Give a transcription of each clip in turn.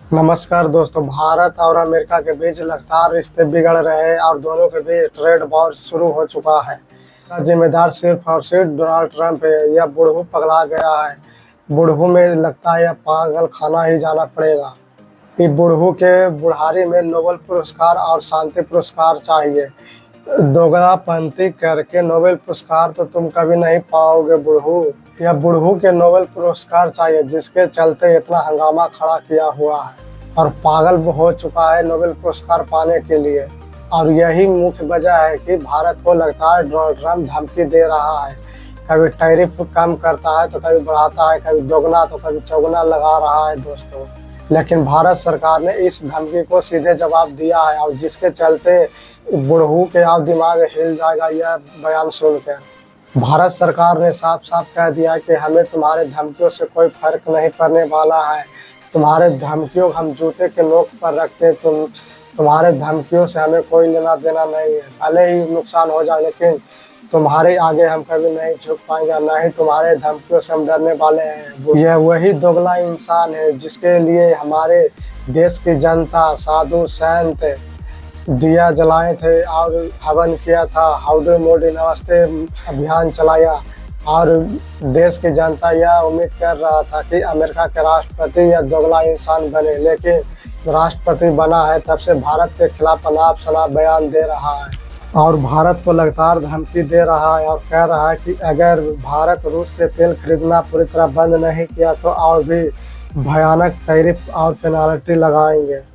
नमस्कार दोस्तों। भारत और अमेरिका के बीच लगातार रिश्ते बिगड़ रहे हैं और दोनों के बीच ट्रेड वॉर शुरू हो चुका है। इसका जिम्मेदार सिर्फ और सिर्फ डोनाल्ड ट्रंप है। यह बुढ़ऊ पगला गया है। बुढ़ऊ में लगता है यह पागल खाना ही जाना पड़ेगा। इस बुढ़ऊ के बुढ़ारी में नोबेल पुरस्कार और शांति पुरस्कार चाहिए। दोगलापंथी करके नोबेल पुरस्कार तो तुम कभी नहीं पाओगे बुढ़ऊ। यह बुढ़ऊ के नोबेल पुरस्कार चाहिए जिसके चलते इतना हंगामा खड़ा किया हुआ है और पागल हो चुका है नोबेल पुरस्कार पाने के लिए। और यही मुख्य वजह है कि भारत को लगातार डोनाल्ड ट्रंप धमकी दे रहा है। कभी टैरिफ कम करता है तो कभी बढ़ाता है, कभी दोगुना तो कभी चौगुना लगा रहा है दोस्तों। लेकिन भारत सरकार ने इस धमकी को सीधे जवाब दिया है और जिसके चलते बुढ़ऊ के आप दिमाग हिल जाएगा यह बयान सुनकर। भारत सरकार ने साफ साफ कह दिया कि हमें तुम्हारे धमकियों से कोई फर्क नहीं पड़ने वाला है। तुम्हारे धमकियों हम जूते के नोक पर रखते हैं। तुम्हारे धमकियों से हमें कोई लेना देना नहीं है। भले ही नुकसान हो जाए लेकिन तुम्हारे आगे हम कभी नहीं झुक पाएंगे, ना ही तुम्हारे धमकियों से हम डरने वाले हैं। यह वही दोगला इंसान है जिसके लिए हमारे देश की जनता साधु संत दिया जलाए थे और हवन किया था। हाउडी मोदी नमस्ते अभियान चलाया और देश की जनता यह उम्मीद कर रहा था कि अमेरिका के राष्ट्रपति या दोगला इंसान बने, लेकिन राष्ट्रपति बना है तब से भारत के खिलाफ अनाप शनाप बयान दे रहा है और भारत को लगातार धमकी दे रहा है और कह रहा है कि अगर भारत रूस से तेल खरीदना पूरी तरह बंद नहीं किया तो और भी भयानक टैरिफ और पेनाल्टी लगाएंगे।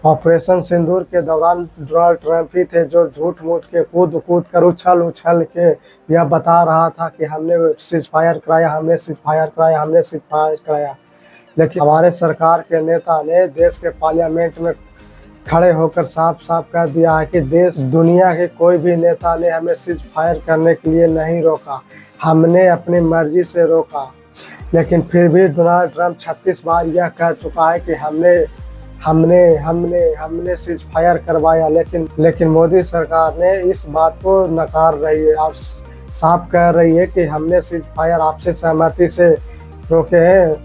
ऑपरेशन सिंदूर के दौरान डोनाल्ड ट्रंप ही थे जो झूठ मूठ के कूद कूद कर उछल के यह बता रहा था कि हमने सीजफायर कराया, हमने सीजफायर कराया, हमने सीजफायर कराया। लेकिन हमारे सरकार के नेता ने देश के पार्लियामेंट में खड़े होकर साफ साफ कह दिया है कि देश दुनिया के कोई भी नेता ने हमें सीजफायर करने के लिए नहीं रोका, हमने अपनी मर्जी से रोका। लेकिन फिर भी डोनाल्ड ट्रंप 36 बार यह कह चुका है कि हमने सीजफायर करवाया, लेकिन मोदी सरकार ने इस बात को नकार रही है और साफ कह रही है कि हमने सीजफायर आपसे सहमति से रोके हैं,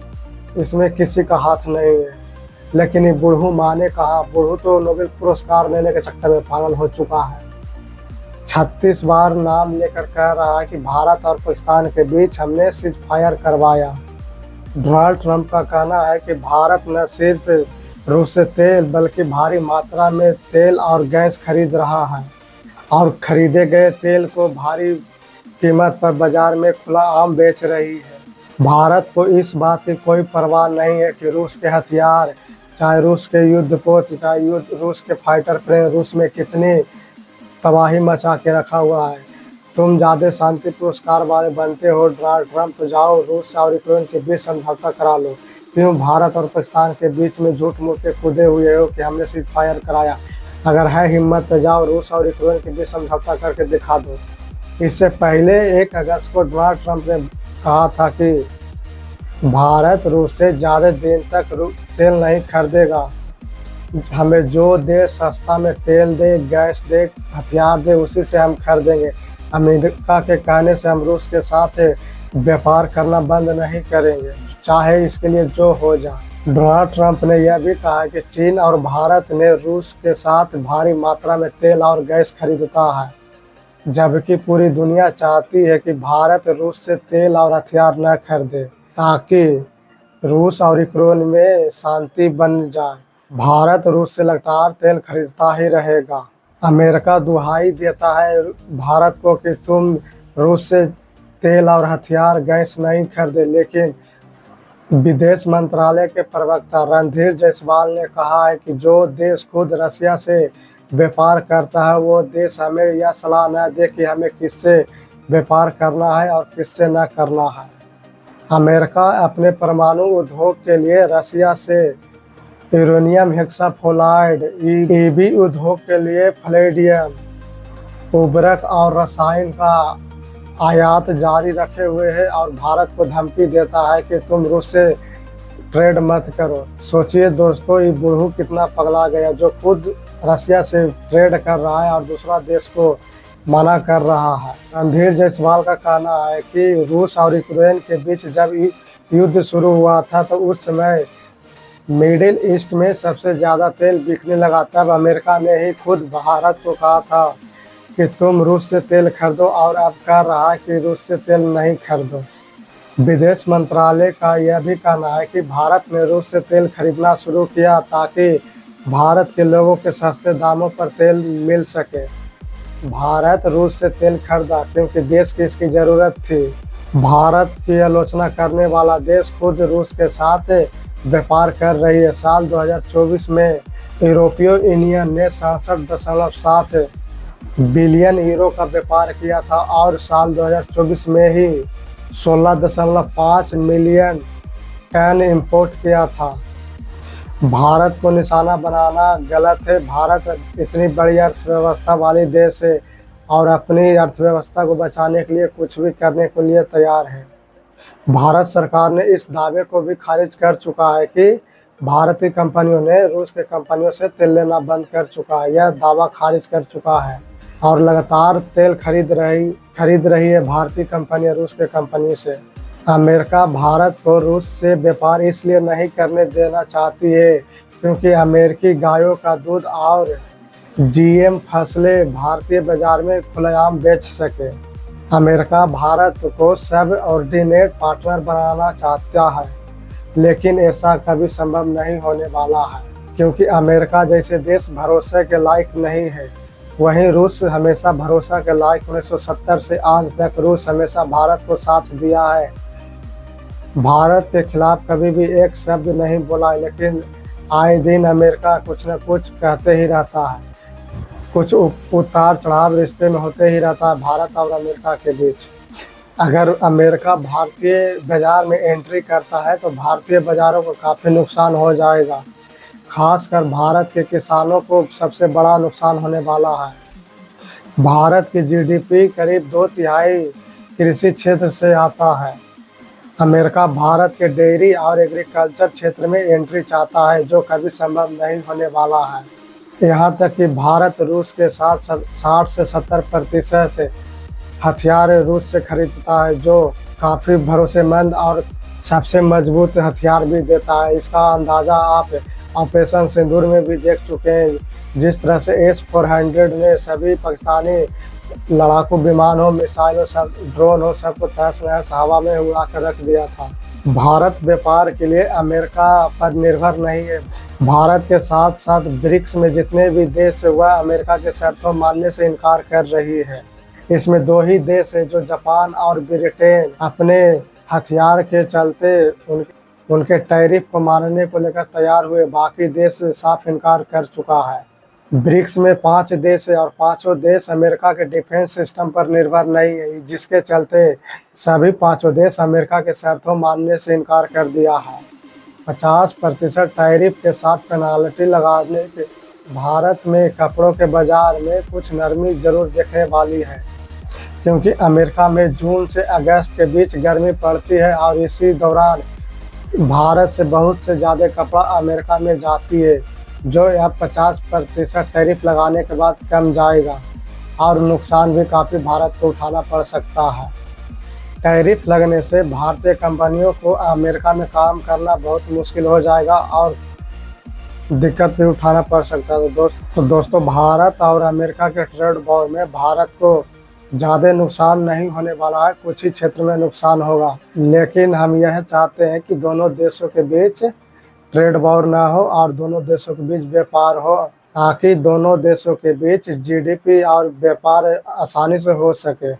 इसमें किसी का हाथ नहीं है। लेकिन ये बुढ़ऊ माँ ने कहा, बुढ़ऊ तो नोबेल पुरस्कार लेने के चक्कर में पागल हो चुका है। 36 बार नाम लेकर कह रहा है कि भारत और पाकिस्तान के बीच हमने सीजफायर करवाया। डोनाल्ड ट्रंप का कहना है कि भारत न सिर्फ रूस से तेल बल्कि भारी मात्रा में तेल और गैस खरीद रहा है और खरीदे गए तेल को भारी कीमत पर बाजार में खुला आम बेच रही है। भारत को इस बात की कोई परवाह नहीं है कि रूस के हथियार, चाहे रूस के युद्धपोत, चाहे रूस के फाइटर प्लेन रूस में कितनी तबाही मचा के रखा हुआ है। तुम ज़्यादा शांति पुरस्कार वाले बनते हो डोनाल्ड ट्रंप, तो जाओ रूस और यूक्रेन के बीच समझौता करा लो। क्यों भारत और पाकिस्तान के बीच में झूठ मूठ के कूदे हुए हो कि हमने सीजफायर कराया? अगर है हिम्मत तो जाओ रूस और यूक्रेन के बीच समझौता करके दिखा दो। इससे पहले 1 अगस्त को डोनाल्ड ट्रंप ने कहा था कि भारत रूस से ज़्यादा दिन तक तेल नहीं खरीदेगा। हमें जो देश सस्ता में तेल दे, गैस दे, हथियार दे, उसी से हम खरीदेंगे। अमेरिका के कहने से हम रूस के साथ व्यापार करना बंद नहीं करेंगे, चाहे इसके लिए जो हो जाए। डोनाल्ड ट्रंप ने यह भी कहा कि चीन और भारत ने रूस के साथ भारी मात्रा में तेल और गैस खरीदता है, जबकि पूरी दुनिया चाहती है कि भारत रूस से तेल और हथियार न खरीदे ताकि रूस और यूक्रेन में शांति बन जाए। भारत रूस से लगातार तेल खरीदता ही रहेगा। अमेरिका दुहाई देता है भारत को कि तुम रूस से तेल और हथियार गैस नहीं खरीदे, लेकिन विदेश मंत्रालय के प्रवक्ता रणधीर जायसवाल ने कहा है कि जो देश खुद रसिया से व्यापार करता है वो देश हमें यह सलाह न दे कि हमें किससे व्यापार करना है और किससे न करना है। अमेरिका अपने परमाणु उद्योग के लिए रसिया से यूरेनियम हेक्साफोलाइड, ईवी उद्योग के लिए प्लेडियम, उर्वरक और रसायन का आयात जारी रखे हुए है और भारत को धमकी देता है कि तुम रूस से ट्रेड मत करो। सोचिए दोस्तों, ये बुढ़ऊ कितना पगला गया जो खुद रसिया से ट्रेड कर रहा है और दूसरा देश को मना कर रहा है। रणधीर जायसवाल का कहना है कि रूस और यूक्रेन के बीच जब युद्ध शुरू हुआ था तो उस समय मिडिल ईस्ट में सबसे ज़्यादा तेल बिकने लगा तब अमेरिका ने ही खुद भारत को कहा था कि तुम रूस से तेल खरीदो, और अब कह रहा है कि रूस से तेल नहीं खरीदो। विदेश मंत्रालय का यह भी कहना है कि भारत ने रूस से तेल खरीदना शुरू किया ताकि भारत के लोगों के सस्ते दामों पर तेल मिल सके। भारत रूस से तेल खरीदा क्योंकि देश की इसकी ज़रूरत थी। भारत की आलोचना करने वाला देश खुद रूस के साथ व्यापार कर रही है। साल 2024 में यूरोपीय यूनियन ने 67.7 बिलियन यूरो का व्यापार किया था और साल 2024 में ही 16.5 मिलियन टन इंपोर्ट किया था। भारत को निशाना बनाना गलत है। भारत इतनी बड़ी अर्थव्यवस्था वाली देश है और अपनी अर्थव्यवस्था को बचाने के लिए कुछ भी करने के लिए तैयार है। भारत सरकार ने इस दावे को भी खारिज कर चुका है कि भारतीय कंपनियों ने रूस के कंपनियों से तेल लेना बंद कर चुका है। यह दावा खारिज कर चुका है और लगातार तेल खरीद रही है भारतीय कंपनियां रूस के कंपनी से। अमेरिका भारत को रूस से व्यापार इसलिए नहीं करने देना चाहती है क्योंकि अमेरिकी गायों का दूध और जीएम फसलें भारतीय बाजार में खुलेआम बेच सके। अमेरिका भारत को सब ऑर्डिनेट पार्टनर बनाना चाहता है, लेकिन ऐसा कभी संभव नहीं होने वाला है क्योंकि अमेरिका जैसे देश भरोसे के लायक नहीं है। वहीं रूस हमेशा भरोसा के लायक 1970 से आज तक रूस हमेशा भारत को साथ दिया है। भारत के खिलाफ कभी भी एक शब्द नहीं बोला, लेकिन आए दिन अमेरिका कुछ न कुछ कहते ही रहता है। कुछ उतार चढ़ाव रिश्ते में होते ही रहता है भारत और अमेरिका के बीच। अगर अमेरिका भारतीय बाजार में एंट्री करता है तो भारतीय बाजारों को काफ़ी नुकसान हो जाएगा। खासकर भारत के किसानों को सबसे बड़ा नुकसान होने वाला है। भारत की जीडीपी करीब 2/3 कृषि क्षेत्र से आता है। अमेरिका भारत के डेयरी और एग्रीकल्चर क्षेत्र में एंट्री चाहता है, जो कभी संभव नहीं होने वाला है। यहाँ तक कि भारत रूस के साथ 60 से 70% हथियार रूस से खरीदता है, जो काफ़ी भरोसेमंद और सबसे मजबूत हथियार भी देता है। इसका अंदाज़ा आप ऑपरेशन सिंदूर में भी देख चुके हैं। जिस तरह से S-400 ने सभी पाकिस्तानी लड़ाकू विमान हो, मिसाइल हो, सब ड्रोन हो, सबको तहस नहस हवा में उड़ा कर रख दिया था। भारत व्यापार के लिए अमेरिका पर निर्भर नहीं है। भारत के साथ साथ ब्रिक्स में जितने भी देश है वह अमेरिका के शर्तों मानने से इनकार कर रही है। इसमें 2 ही देश है जो जापान और ब्रिटेन अपने हथियार के चलते उनके टैरिफ को मानने को लेकर तैयार हुए। बाकी देश साफ इनकार कर चुका है। ब्रिक्स में 5 देश है और 5 देश अमेरिका के डिफेंस सिस्टम पर निर्भर नहीं है, जिसके चलते सभी 5 देश अमेरिका के शर्तों मानने से इनकार कर दिया है। 50% टैरिफ के साथ पेनाल्टी लगाने के भारत में कपड़ों के बाजार में कुछ नरमी जरूर देखने वाली है, क्योंकि अमेरिका में जून से अगस्त के बीच गर्मी पड़ती है और इसी दौरान भारत से बहुत से ज़्यादा कपड़ा अमेरिका में जाती है, जो अब 50% टैरिफ लगाने के बाद कम जाएगा और नुकसान भी काफ़ी भारत को उठाना पड़ सकता है। टैरिफ लगने से भारतीय कंपनियों को अमेरिका में काम करना बहुत मुश्किल हो जाएगा और दिक्कत भी उठाना पड़ सकता है। तो दोस्तों भारत और अमेरिका के ट्रेड वॉर में भारत को ज़्यादा नुकसान नहीं होने वाला है, कुछ ही क्षेत्र में नुकसान होगा। लेकिन हम यह चाहते हैं कि दोनों देशों के बीच ट्रेड वॉर ना हो और दोनों देशों के बीच व्यापार हो, ताकि दोनों देशों के बीच जीडीपी और व्यापार आसानी से हो सके।